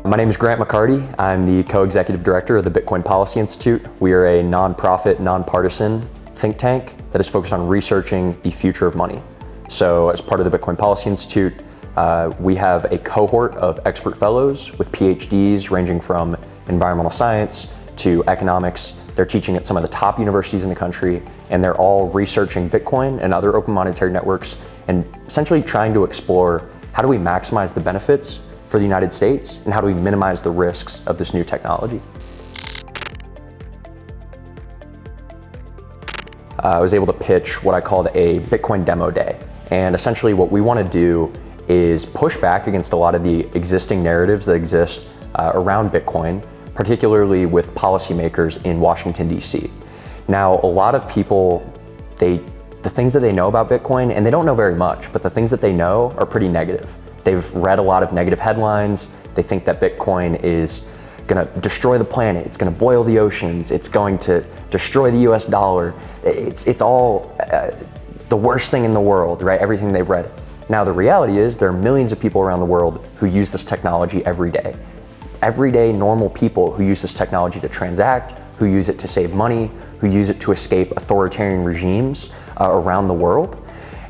My name is Grant McCarty. I'm the co-executive director of the Bitcoin Policy Institute. We are a nonprofit, nonpartisan think tank that is focused on researching the future of money. So as part of the Bitcoin Policy Institute, we have a cohort of expert fellows with PhDs ranging from environmental science to economics. They're teaching at some of the top universities in the country, and they're all researching Bitcoin and other open monetary networks and essentially trying to explore how do we maximize the benefits for the United States and how do we minimize the risks of this new technology. I was able to pitch what I called a Bitcoin demo day. And essentially what we want to do is push back against a lot of the existing narratives that exist around Bitcoin, particularly with policymakers in Washington, D.C. Now, a lot of people, the things that they know about Bitcoin, and they don't know very much, but the things that they know are pretty negative. They've read a lot of negative headlines. They think that Bitcoin is gonna destroy the planet, it's gonna boil the oceans, it's going to destroy the US dollar. It's all the worst thing in the world, right? Everything they've read. Now the reality is there are millions of people around the world who use this technology every day. Everyday normal people who use this technology to transact, who use it to save money, who use it to escape authoritarian regimes around the world.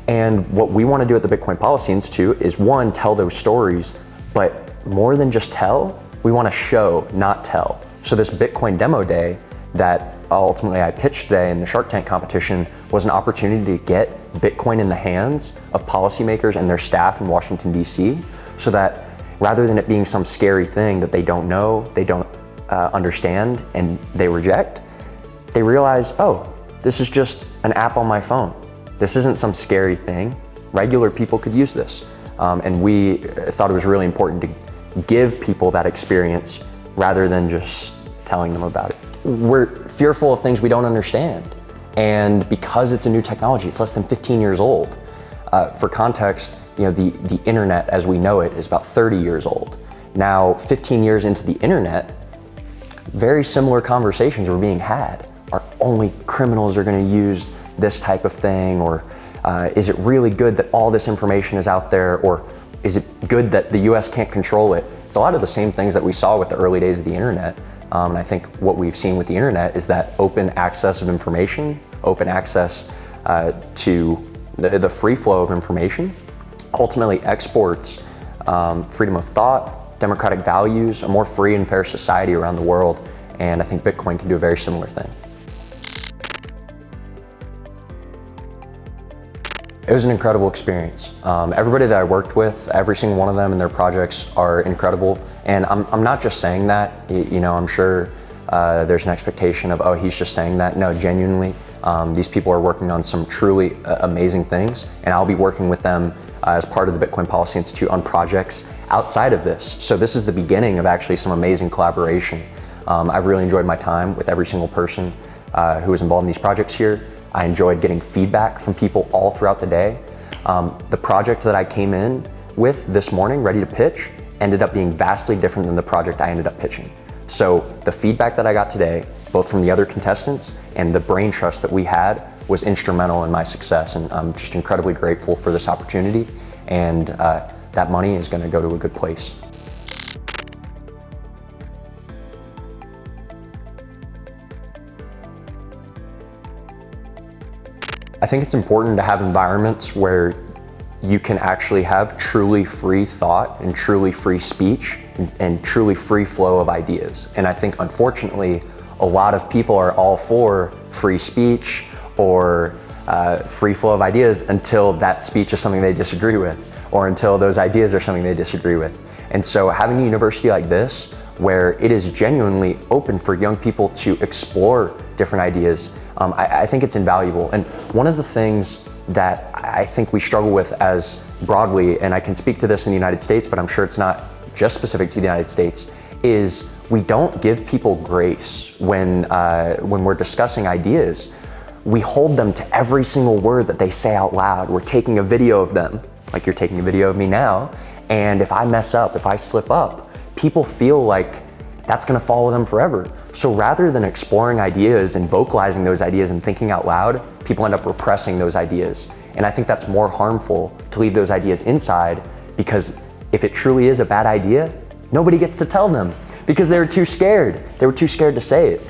And what we want to do at the Bitcoin Policy Institute is, one, tell those stories, but more than just tell, we want to show, not tell. So this Bitcoin demo day that ultimately I pitched today in the Shark Tank competition was an opportunity to get Bitcoin in the hands of policymakers and their staff in Washington, D.C., so that rather than it being some scary thing that they don't know, they don't understand, and they reject, they realize, oh, this is just an app on my phone. This isn't some scary thing. Regular people could use this. And we thought it was really important to give people that experience rather than just telling them about it. We're fearful of things we don't understand. And because it's a new technology, it's less than 15 years old. For context, the internet as we know it is about 30 years old. Now, 15 years into the internet, very similar conversations were being had. Are only criminals are gonna use this type of thing, or is it really good that all this information is out there, or is it good that the US can't control it? It's a lot of the same things that we saw with the early days of the internet. And I think what we've seen with the internet is that open access of information, open access to the free flow of information, ultimately exports freedom of thought, democratic values, a more free and fair society around the world. And I think Bitcoin can do a very similar thing. It was an incredible experience. Everybody that I worked with, every single one of them and their projects are incredible. And I'm not just saying that, I'm sure there's an expectation of, oh, he's just saying that. No, genuinely, these people are working on some truly amazing things, and I'll be working with them as part of the Bitcoin Policy Institute on projects outside of this. So this is the beginning of actually some amazing collaboration. I've really enjoyed my time with every single person who was involved in these projects here. I enjoyed getting feedback from people all throughout the day. The project that I came in with this morning, ready to pitch, ended up being vastly different than the project I ended up pitching. So the feedback that I got today, both from the other contestants and the brain trust that we had, was instrumental in my success. And I'm just incredibly grateful for this opportunity. And that money is going to go to a good place. I think it's important to have environments where you can actually have truly free thought and truly free speech and truly free flow of ideas. And I think, unfortunately, a lot of people are all for free speech or free flow of ideas until that speech is something they disagree with, or until those ideas are something they disagree with. And so having a university like this, where it is genuinely open for young people to explore different ideas, I think it's invaluable. And one of the things that I think we struggle with as broadly, and I can speak to this in the United States, but I'm sure it's not just specific to the United States, is we don't give people grace when we're discussing ideas. We hold them to every single word that they say out loud. We're taking a video of them, like you're taking a video of me now, and if I mess up, if I slip up, people feel like that's gonna follow them forever. So rather than exploring ideas and vocalizing those ideas and thinking out loud, people end up repressing those ideas. And I think that's more harmful to leave those ideas inside, because if it truly is a bad idea, Nobody gets to tell them because they were too scared. They were too scared to say it.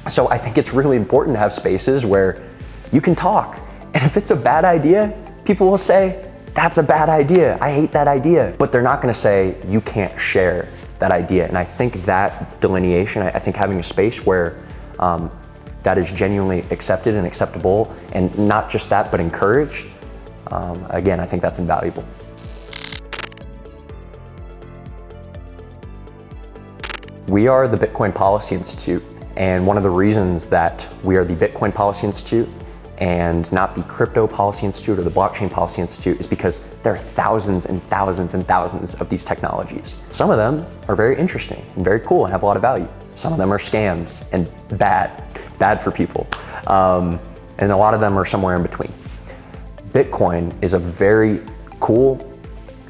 So I think it's really important to have spaces where you can talk. And if it's a bad idea, people will say, that's a bad idea. I hate that idea. But they're not gonna say, you can't share that idea. And I think that delineation, I think having a space where that is genuinely accepted and acceptable, and not just that, but encouraged, again, I think that's invaluable. We are the Bitcoin Policy Institute, and one of the reasons that we are the Bitcoin Policy Institute and not the Crypto Policy Institute or the Blockchain Policy Institute is because there are thousands and thousands and thousands of these technologies. Some of them are very interesting and very cool and have a lot of value. Some of them are scams and bad for people. And a lot of them are somewhere in between. Bitcoin is a very cool,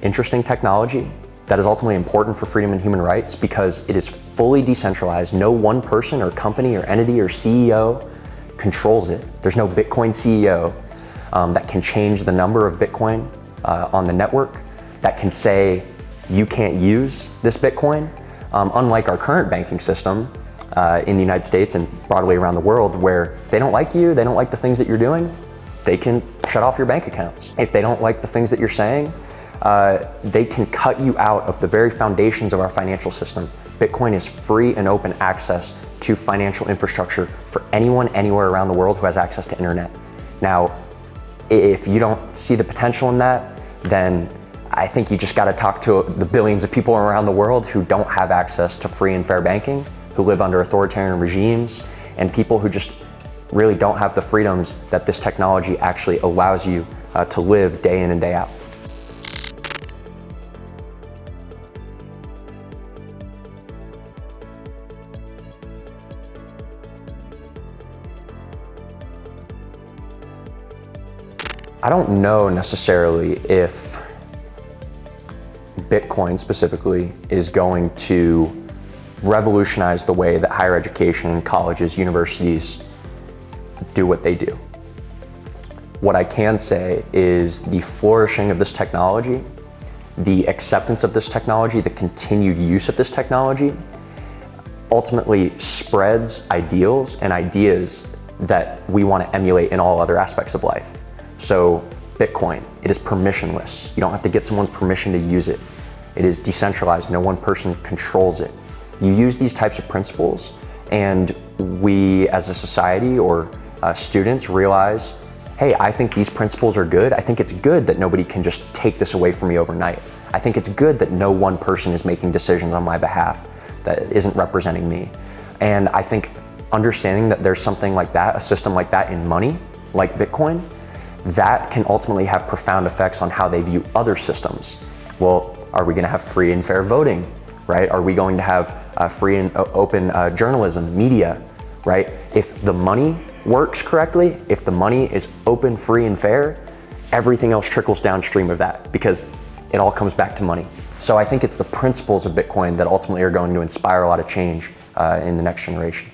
interesting technology that is ultimately important for freedom and human rights because it is fully decentralized. No one person or company or entity or CEO controls it. There's no Bitcoin CEO that can change the number of Bitcoin on the network, that can say, you can't use this Bitcoin. Unlike our current banking system in the United States and broadly around the world, where if they don't like you, they don't like the things that you're doing, they can shut off your bank accounts. If they don't like the things that you're saying, they can cut you out of the very foundations of our financial system. Bitcoin is free and open access to financial infrastructure for anyone, anywhere around the world who has access to internet. Now, if you don't see the potential in that, then I think you just gotta talk to the billions of people around the world who don't have access to free and fair banking, who live under authoritarian regimes, and people who just really don't have the freedoms that this technology actually allows you to live day in and day out. I don't know necessarily if Bitcoin specifically is going to revolutionize the way that higher education, colleges, universities do what they do. What I can say is the flourishing of this technology, the acceptance of this technology, the continued use of this technology ultimately spreads ideals and ideas that we want to emulate in all other aspects of life. So Bitcoin, it is permissionless. You don't have to get someone's permission to use it. It is decentralized. No one person controls it. You use these types of principles, and we as a society or students realize, hey, I think these principles are good. I think it's good that nobody can just take this away from me overnight. I think it's good that no one person is making decisions on my behalf that isn't representing me. And I think understanding that there's something like that, a system like that in money, like Bitcoin, that can ultimately have profound effects on how they view other systems. Well, are we gonna have free and fair voting, right? Are we going to have free and open journalism, media, right? If the money works correctly, if the money is open, free, and fair, everything else trickles downstream of that because it all comes back to money. So I think it's the principles of Bitcoin that ultimately are going to inspire a lot of change in the next generation.